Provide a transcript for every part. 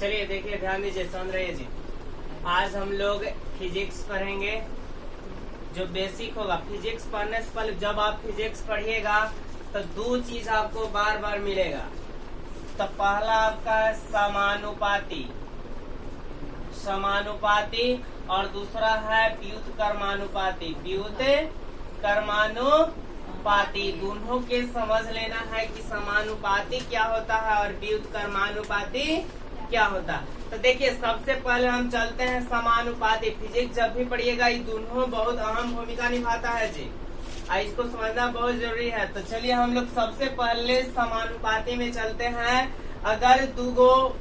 चलिए देखिए, ध्यान दीजिए, सुन रहे जी। आज हम लोग फिजिक्स पढ़ेंगे। जो बेसिक होगा फिजिक्स पढ़ने से पहले, जब आप फिजिक्स पढ़िएगा तो दो चीज आपको बार बार मिलेगा। तो पहला आपका है समानुपाती, समानुपाती, और दूसरा है व्युत्क्रमानुपाती, व्युत्क्रमानुपाती। दोनों के समझ लेना है कि समानुपाती क्या होता है और व्युत्क्रमानुपाती क्या होता है। तो देखिए, सबसे पहले हम चलते हैं समानुपाती। फिजिक्स जब भी पढ़िएगा ये दोनों बहुत अहम भूमिका निभाता है जी, इसको समझना बहुत जरूरी है। तो चलिए हम लोग सबसे पहले समानुपाती में चलते हैं। अगर दुगो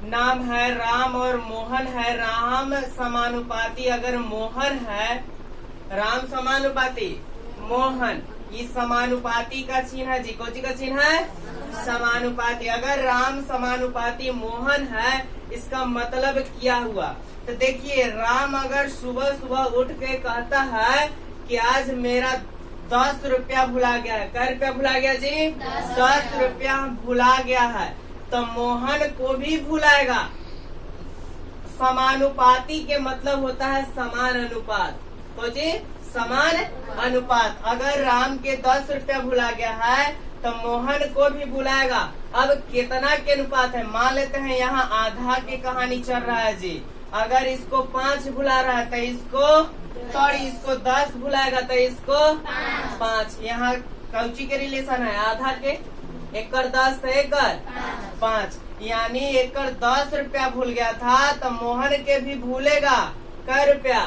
नाम है राम और मोहन है, राम समानुपाती अगर मोहन है, राम समानुपाती मोहन, ये समानुपाती का चिन्ह है जी। कौन सी का चिन्ह है? समानुपाती। अगर राम समानुपाती मोहन है, इसका मतलब क्या हुआ? तो देखिए, राम अगर सुबह सुबह उठ के कहता है कि आज मेरा 10 रुपया भुला गया है। क्या रुपया भुला गया जी? 10 रुपया भुला गया है, तो मोहन को भी भुलाएगा। समानुपाती के मतलब होता है समान अनुपात। तो जी समान अनुपात। अगर राम के 10 रुपया भुला गया है तो मोहन को भी भुलाएगा। अब कितना के अनुपात है? मान लेते हैं यहाँ आधा की कहानी चल रहा है जी। अगर इसको 5 भुला रहा है तो इसको 10 भुलाएगा तो इसको 5। यहाँ कौची के रिलेशन है? आधा के। 1 कर 10 तो 1 कर 5, यानी 1 कर 10 रुपया भूल गया था तो मोहन के भी भूलेगा। क्या रुपया?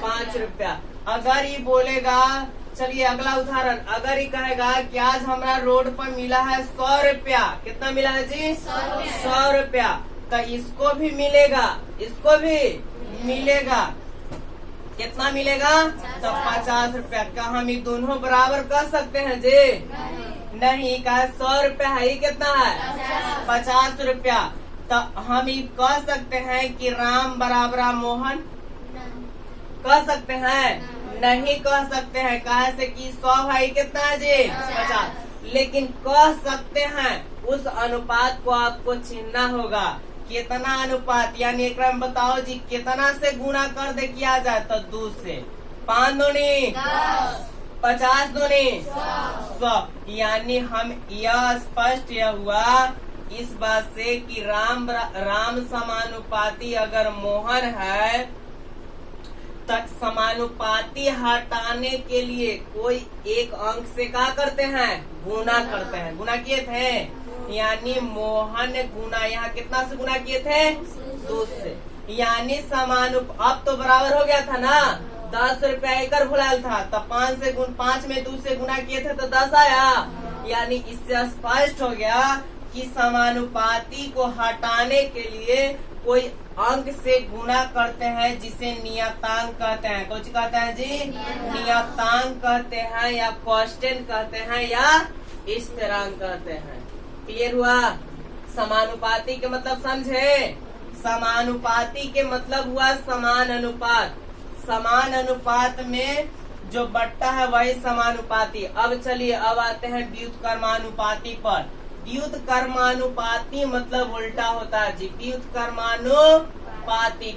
5 रुपया। अगर ये बोलेगा, चलिए अगला उदाहरण, अगर ये कहेगा कि आज हमारा रोड पर मिला है 100 रुपया। कितना मिला है जी? 100 रुपया। तो इसको भी मिलेगा, इसको भी मिलेगा। कितना मिलेगा? तो 50 रुपया। क्या हम ये दोनों बराबर कर सकते हैं जी? नहीं। कहा 100 रुपया है, ये कितना है? 50 रुपया। तो हम ये कह सकते हैं कि राम बराबर मोहन? कह सकते हैं? नहीं कह सकते हैं। कहा से कि 100 है, कितना है जी? 50। लेकिन कह सकते हैं, उस अनुपात को आपको चिन्हना होगा। कितना अनुपात, यानी एक में बताओ जी, कितना से गुणा कर दे किया जाए? तो 2 से। 5 दूनी 50 दूनी 100। यानी हम यह स्पष्ट हुआ इस बात से कि राम समानुपाती अगर मोहन है, तक समानुपाती हटाने के लिए कोई एक अंक से क्या करते हैं? गुणा करते हैं। गुणा किए थे, यानी मोहन गुणा, यहाँ कितना से गुणा किए थे? 2 से। यानी अब तो बराबर हो गया था ना। 10 रुपया एक भुलाया था, तो 5 में 2 से गुणा किए थे तो 10 आया। यानी इससे स्पष्ट हो गया कि समानुपाती को हटाने के लिए कोई अंक से गुणा करते हैं, जिसे नियतांक कहते हैं। कुछ कहते हैं जी? नियतांक कहते हैं, या कांस्टेंट कहते हैं, या स्थिरांक कहते हैं। क्लियर हुआ? समानुपाती के मतलब समझे? समानुपाती के मतलब हुआ समान अनुपात। समान अनुपात में जो बट्टा है वही समानुपाती। अब चलिए, अब आते हैं व्युत्क्रमानुपाती पर। व्युत्क्रमानुपाती मतलब उल्टा होता है जी।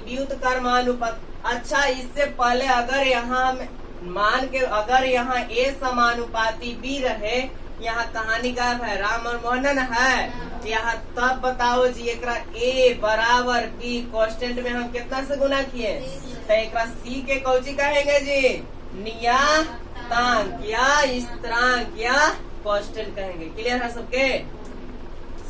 व्युत्क्रमानुपात। अच्छा, इससे पहले अगर यहाँ मान के, अगर यहाँ ए समानुपाती बी रहे, यहाँ कहानी गायब है, राम और मोहन है, यहाँ तब बताओ जी, एक ए बराबर बी कांस्टेंट में हम कितना से गुना किए? तो एक सी के कौची कहेंगे जी? नियतांक या स्थिरांक या कांस्टेंट कहेंगे। क्लियर है सबके?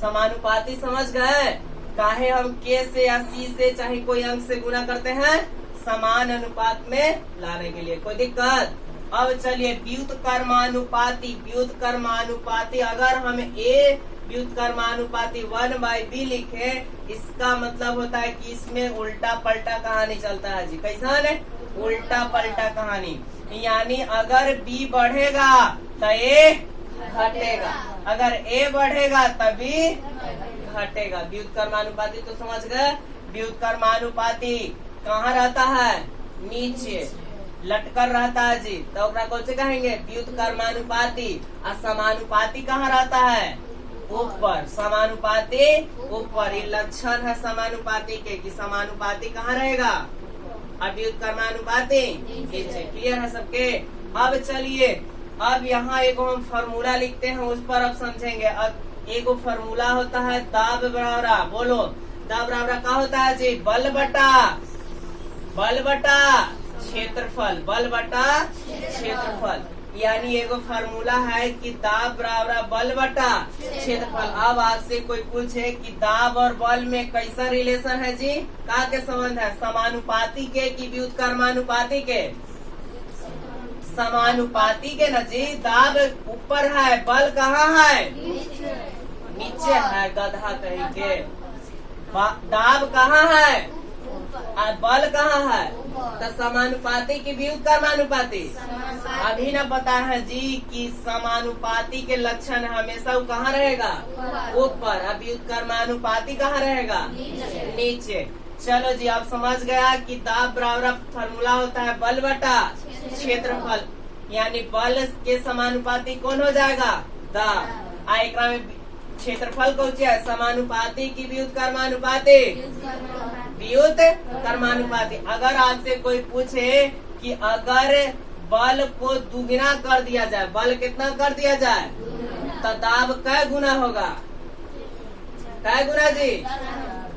समानुपाती समझ गए? काहे हम के से या सी से चाहे कोई अंक से गुना करते हैं? समान अनुपात में लाने के लिए। कोई दिक्कत? अब चलिए व्युत्क्रमानुपाती। व्युत्क्रमानुपाती अगर हम ए व्युत्क्रमानुपाती 1/b लिखे, इसका मतलब होता है कि इसमें उल्टा पलटा कहानी चलता है जी। कैसा है? उल्टा पलटा कहानी। यानी अगर b बढ़ेगा तो a घटेगा, अगर a बढ़ेगा तभी घटेगा। व्युत्क्रमानुपाती तो समझ गए? व्युत्क्रमानुपाती कहाँ रहता है? नीचे लटकर रहता है जी, तो कौन से कहेंगे? व्युत्क्रमानुपाती। और समानुपाती कहाँ रहता है? ऊपर, समानुपाती ऊपर। ये लक्षण है समानुपाती के कि समानुपाती कहाँ रहेगा, अव्युत्क्रमानुपाती नीचे। क्लियर है सबके। अब चलिए, अब यहाँ एक हम फॉर्मूला लिखते हैं, उस पर अब समझेंगे। अब एक फॉर्मूला होता है दाब बराबर, बोलो दाब बराबर क्या होता है जी, बल बटा क्षेत्रफल, बल बटा क्षेत्रफल। यानी एगो फार्मूला है कि दाब बराबर बल बटा क्षेत्रफल। अब आपसे कोई पूछे कि दाब और बल में कैसा रिलेशन है जी, का के संबंध है, समानुपाती के कि व्युत्क्रमानुपाती के, समानुपाती के न जी। दाब ऊपर है, बल कहाँ है, नीचे है, गधा कहीं के। दाब कहाँ है और बल कहाँ है, तो समानुपाती की व्युत्क्रमानुपाती। अभी न पता है जी कि समानुपाती के लक्षण हमेशा वो कहाँ रहेगा, ऊपर। अब व्युत्क्रमानुपाती कहाँ रहेगा, नीचे। चलो जी, अब समझ गया कि दाब बराबर फॉर्मूला होता है बल बटा क्षेत्रफल। यानी बल के समानुपाती कौन हो जाएगा, दाब। एकरा में क्षेत्रफल कौन है, समानुपाती की व्युत्क्रमानुपाती, व्युत्क्रमानुपाती। अगर आपसे कोई पूछे कि अगर बल को दुगना कर दिया जाए, बल कितना कर दिया जाए, तो दाब कै गुना होगा, कै गुना जी,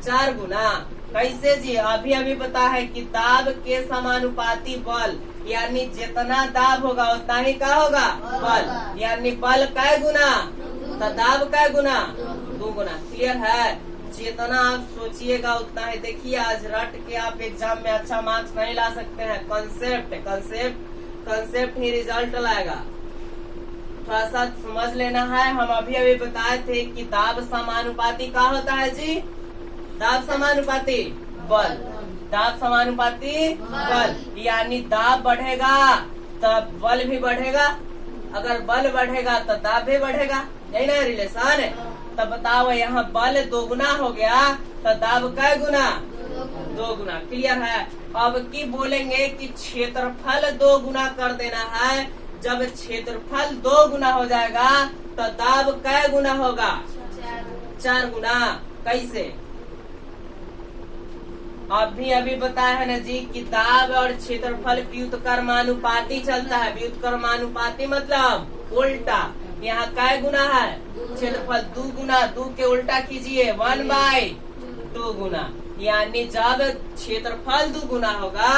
4 गुना। कैसे जी, अभी पता है कि दाब के समानुपाती बल, यानी जितना दाब होगा उतना ही क्या होगा, बल। यानी बल कै गुना, तो दाब कै गुना, 2 गुना। क्लियर है। जितना आप सोचिएगा उतना ही। देखिए, आज रट के आप एग्जाम में अच्छा मार्क्स नहीं ला सकते हैं। कंसेप्ट ही रिजल्ट लाएगा। थोड़ा सा समझ लेना है। हम अभी बताए थे कि दाब समानुपाती क्या होता है जी, दाब समानुपाती बल, दाब समानुपाती बल। यानी दाब बढ़ेगा तब बल भी बढ़ेगा, अगर बल बढ़ेगा तो दाब भी बढ़ेगा, यही ना रिलेशन है। तब बताओ, यहाँ बल 2 गुना हो गया तो दाब कै गुना, 2 गुना। क्लियर है। अब की बोलेंगे कि क्षेत्रफल 2 गुना कर देना है। जब क्षेत्रफल 2 गुना हो जाएगा तो दाब कै गुना होगा, 4 गुना। कैसे, अभी बताया है ना जी कि दाब और क्षेत्रफल व्युत्क्रमानुपाती चलता है। व्युत्क्रमानुपाती मतलब उल्टा। यहाँ कै गुना है, क्षेत्रफल 2 गुना, 2 के उल्टा कीजिए 1/2 गुना। यानी जब क्षेत्रफल 2 गुना होगा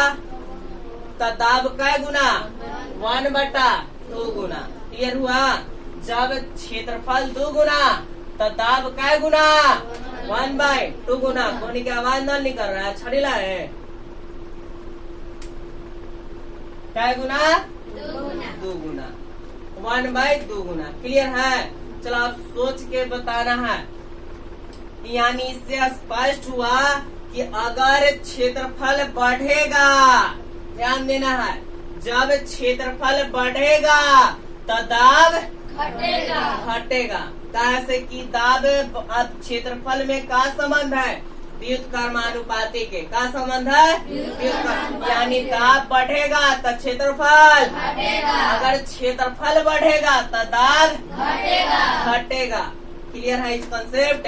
तो दाब कै गुना, 1/2 गुना। क्लियर हुआ। जब क्षेत्रफल 2 गुना तो दाब कै गुना, 1/2 गुना। कोनी की आवाज न निकल रहा है, छड़ीला है, कै गुना, 2 गुना, 1/2 गुना। क्लियर है। चलो आप सोच के बताना है। यानी इससे स्पष्ट हुआ कि अगर क्षेत्रफल बढ़ेगा, ध्यान देना है, जब क्षेत्रफल बढ़ेगा तो दाब घटेगा। कैसे कि दाब क्षेत्रफल में क्या संबंध है, व्युत्क्रमानुपाती के। क्या संबंध है, यानी दाब बढ़ेगा तो क्षेत्रफल अगर क्षेत्रफल बढ़ेगा तो दाब घटेगा। क्लियर है इस कंसेप्ट।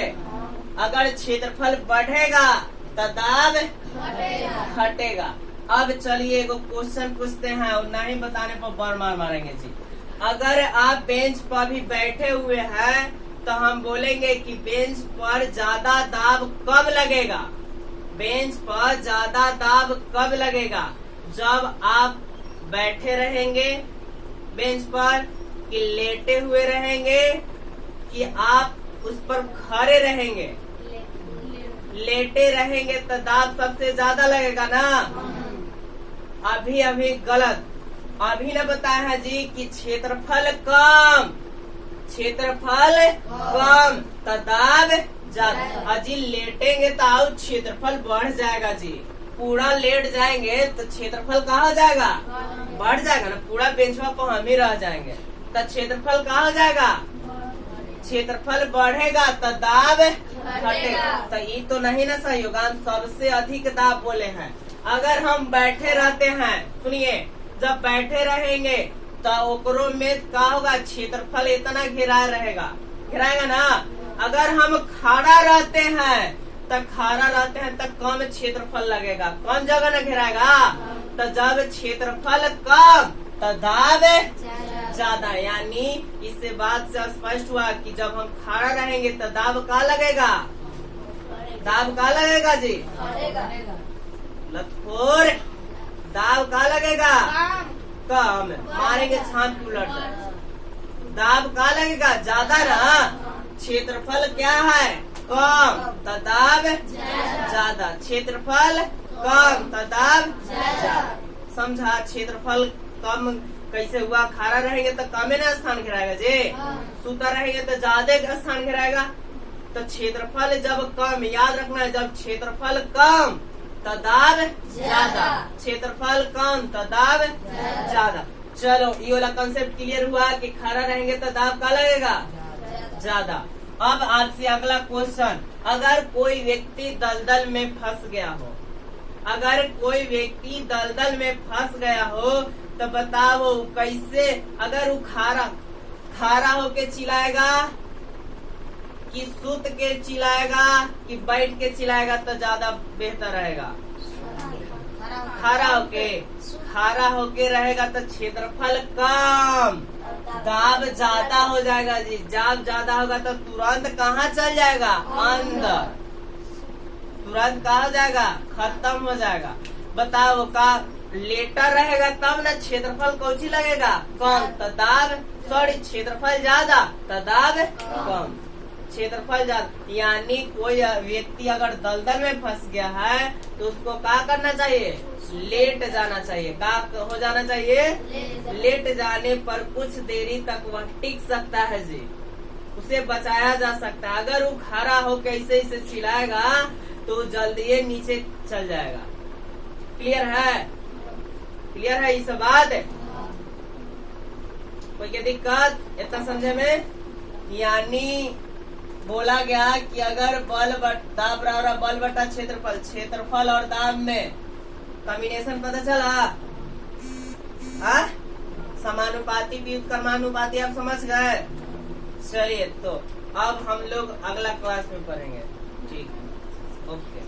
अगर क्षेत्रफल बढ़ेगा तो दाब घटेगा। अब चलिए एगो क्वेश्चन पूछते हैं और नहीं बताने पर बार मारेंगे जी। अगर आप बेंच पर भी बैठे हुए हैं तो हम बोलेंगे कि बेंच पर ज्यादा दाब कब लगेगा, बेंच पर ज्यादा दाब कब लगेगा, जब आप बैठे रहेंगे बेंच पर, कि लेटे हुए रहेंगे, कि आप उस पर खड़े रहेंगे। लेटे रहेंगे तो दाब सबसे ज्यादा लगेगा ना। अभी गलत। अभी न बताया है जी कि क्षेत्रफल कम, क्षेत्रफल कम तो दाब ज्यादा। अजी लेटेंगे तो आओ क्षेत्रफल बढ़ जाएगा जी। पूरा लेट जाएंगे तो क्षेत्रफल कहाँ हो जाएगा, बढ़ जाएगा ना। पूरा बेंचवा पर हम ही रह जाएंगे तो क्षेत्रफल कहाँ हो जाएगा, क्षेत्रफल बढ़ेगा तो दाब घटेगा। तो ये तो नहीं ना सही होगा। हम सबसे अधिक दाब बोले हैं। अगर हम बैठे रहते हैं, सुनिए, जब बैठे रहेंगे तो ओकरो में क्या होगा, क्षेत्रफल इतना घेरा रहेगा, घेराएगा ना। अगर हम खाड़ा रहते हैं तो कम क्षेत्रफल लगेगा, कम जगह न घेराएगा। तो जब क्षेत्रफल कम तो दाब ज्यादा, यानी इससे बात से स्पष्ट हुआ कि जब हम खाड़ा रहेंगे तो दाब का लगेगा, दाब का लगेगा जी, लतखोर, दाब का लगेगा कम, मारेंगे छाप की उलट जाए। दाब का लगेगा ज्यादा ना, क्षेत्रफल क्या है कम तो दाब ज्यादा, क्षेत्रफल कम तो दाब ज्यादा। समझा? क्षेत्रफल कम कैसे हुआ? खारा रहेंगे तो कम ना स्थान घेराएगा जी, सूता रहेंगे तो ज्यादा स्थान घेराएगा। तो क्षेत्रफल जब कम, याद रखना है, जब क्षेत्रफल कम तो दाब ज्यादा, क्षेत्रफल कम तो दाब ज्यादा। चलो ये वाला कंसेप्ट क्लियर हुआ कि खारा रहेंगे तो दाब का लगेगा ज्यादा। अब आपसे अगला क्वेश्चन, अगर कोई व्यक्ति दलदल में फंस गया हो, अगर कोई व्यक्ति दलदल में फंस गया हो तो बताओ कैसे, अगर वो खारा होके चिल्लाएगा कि सूत के चिल्लाएगा कि बैठ के चिल्लाएगा तो ज्यादा बेहतर रहेगा? खारा होके रहेगा तो क्षेत्रफल कम, दाब ज्यादा हो जाएगा जी। दाब ज्यादा होगा तो तुरंत कहाँ चल जाएगा? अंदर, तुरंत कहाँ हो जाएगा? खत्म हो जाएगा। बताओ का लेटर रहेगा तब ना क्षेत्रफल कौची लगेगा? कम, तो दाब क्षेत्रफल ज्यादा तो दाब कम, क्षेत्रफल ज्यादा। यानी कोई व्यक्ति अगर दलदल में फंस गया है तो उसको क्या करना चाहिए? लेट जाना चाहिए। क्या हो जाना चाहिए? लेट जाने पर कुछ देरी तक वह टिक सकता है जी, उसे बचाया जा सकता है। अगर वो खड़ा हो कैसे इसे चिल्लाएगा तो जल्दी नीचे चल जाएगा। क्लियर है? क्लियर है? इस बात कोई क्या दिक्कत इतना समझे में? यानी बोला गया कि अगर दाब बराबर बल बटा क्षेत्रफल, क्षेत्रफल और दाब में कॉम्बिनेशन पता चला? समानुपाती व्युत्क्रमानुपाती आप समझ गए? चलिए तो अब हम लोग अगला क्लास में पढ़ेंगे। ठीक है, ओके।